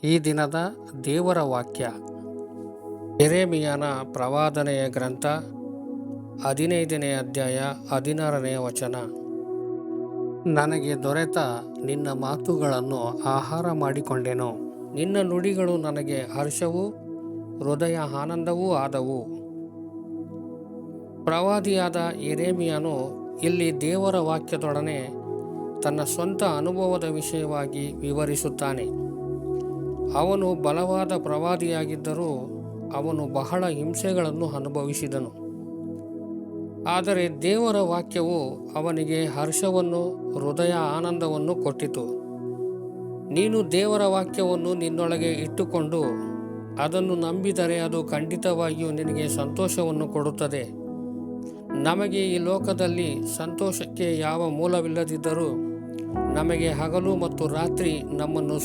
ಈ ದಿನದ ದೇವರ ವಾಕ್ಯ ಯೆರೆಮೀಯನ ಪ್ರವಾದನೆಯ ಗ್ರಂಥ 15ನೇ ಅಧ್ಯಾಯ 16ನೇ ವಚನ. ನನಗೆ ದೊರೆತ ನಿನ್ನ ಮಾತುಗಳನ್ನು ಆಹಾರ ಮಾಡಿಕೊಂಡೆನು, ನಿನ್ನ ನುಡಿಗಳು ನನಗೆ ಹರ್ಷವೂ ಹೃದಯ ಆನಂದವೂ ಆದವು. ಪ್ರವಾದಿಯಾದ ಯೆರೆಮೀಯನು ಇಲ್ಲಿ ದೇವರ ವಾಕ್ಯದೊಡನೆ ತನ್ನ ಸ್ವಂತ ಅನುಭವದ ವಿಷಯವಾಗಿ ವಿವರಿಸುತ್ತಾನೆ. ಅವನು ಬಲವಾದ ಪ್ರವಾದಿಯಾಗಿದ್ದರೂ ಅವನು ಬಹಳ ಹಿಂಸೆಗಳನ್ನು ಅನುಭವಿಸಿದನು. ಆದರೆ ದೇವರ ವಾಕ್ಯವು ಅವನಿಗೆ ಹರ್ಷವನ್ನು ಹೃದಯ ಆನಂದವನ್ನು ಕೊಟ್ಟಿತು. ನೀನು ದೇವರ ವಾಕ್ಯವನ್ನು ನಿನ್ನೊಳಗೆ ಇಟ್ಟುಕೊಂಡು ಅದನ್ನು ನಂಬಿದರೆ ಅದು ಖಂಡಿತವಾಗಿಯೂ ನಿನಗೆ ಸಂತೋಷವನ್ನು ಕೊಡುತ್ತದೆ. ನಮಗೆ ಈ ಲೋಕದಲ್ಲಿ ಸಂತೋಷಕ್ಕೆ ಯಾವ ಮೂಲವಿಲ್ಲದಿದ್ದರೂ ನಮಗೆ ಹಗಲು ಮತ್ತು ರಾತ್ರಿ ನಮ್ಮನ್ನು